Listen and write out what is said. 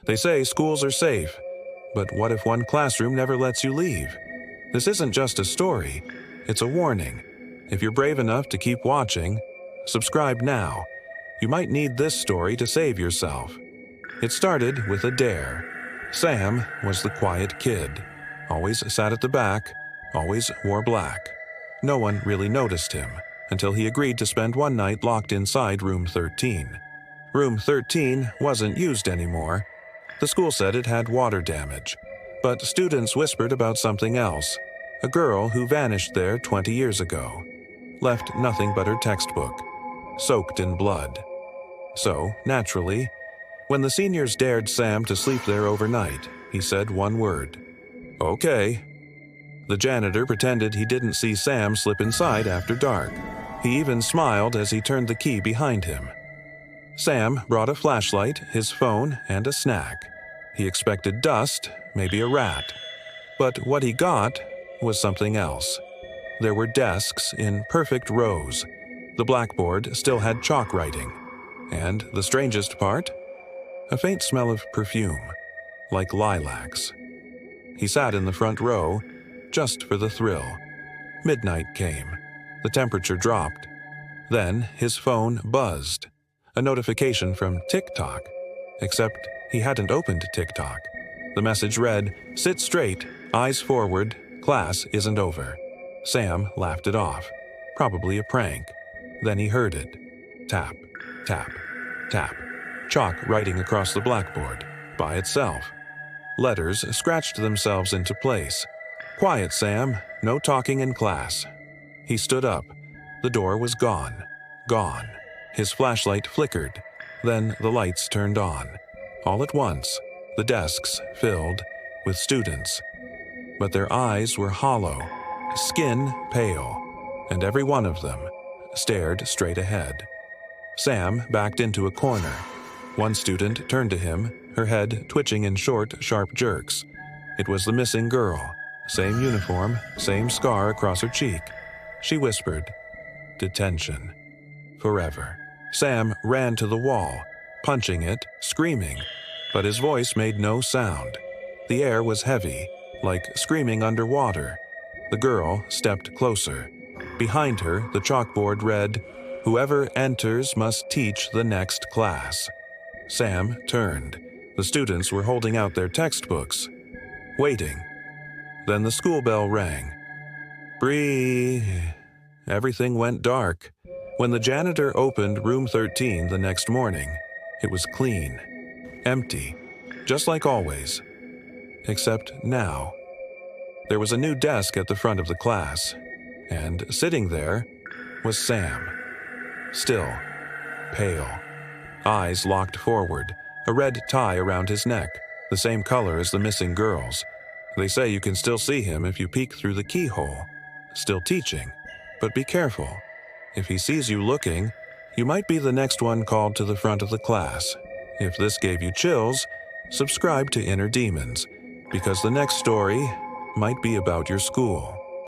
They say schools are safe, but what if one classroom never lets you leave? This isn't just a story, it's a warning. If you're brave enough to keep watching, subscribe now. You might need this story to save yourself. It started with a dare. Sam was the quiet kid. Always sat at the back, always wore black. No one really noticed him until he agreed to spend one night locked inside room 13. Room 13 wasn't used anymore. The school said it had water damage, but students whispered about something else. A girl who vanished there 20 years ago. Left nothing but her textbook, soaked in blood. So, naturally, when the seniors dared Sam to sleep there overnight, he said one word. Okay. The janitor pretended he didn't see Sam slip inside after dark. He even smiled as he turned the key behind him. Sam brought a flashlight, his phone, and a snack. He expected dust, maybe a rat. But what he got was something else. There were desks in perfect rows. The blackboard still had chalk writing. And the strangest part? A faint smell of perfume, like lilacs. He sat in the front row, just for the thrill. Midnight came. The temperature dropped. Then his phone buzzed. A notification from TikTok. Except he hadn't opened TikTok. The message read, "Sit straight, eyes forward, class isn't over." Sam laughed it off. Probably a prank. Then he heard it. Tap, tap, tap. Chalk writing across the blackboard, by itself. Letters scratched themselves into place. "Quiet, Sam. No talking in class." He stood up. The door was gone. Gone. His flashlight flickered. Then the lights turned on. All at once, the desks filled with students. But their eyes were hollow, skin pale, and every one of them stared straight ahead. Sam backed into a corner. One student turned to him, her head twitching in short, sharp jerks. It was the missing girl. Same uniform, same scar across her cheek. She whispered, "Detention. Forever." Sam ran to the wall, punching it, screaming, but his voice made no sound. The air was heavy, like screaming underwater. The girl stepped closer. Behind her, the chalkboard read, "Whoever enters must teach the next class." Sam turned. The students were holding out their textbooks, waiting. Then the school bell rang. Breathe. Everything went dark. When the janitor opened room 13 the next morning, it was clean, empty, just like always. Except now. There was a new desk at the front of the class, and sitting there was Sam. Still, pale, eyes locked forward, a red tie around his neck, the same color as the missing girl's. They say you can still see him if you peek through the keyhole. Still teaching, but be careful. If he sees you looking, you might be the next one called to the front of the class. If this gave you chills, subscribe to Inner Demons, because the next story might be about your school.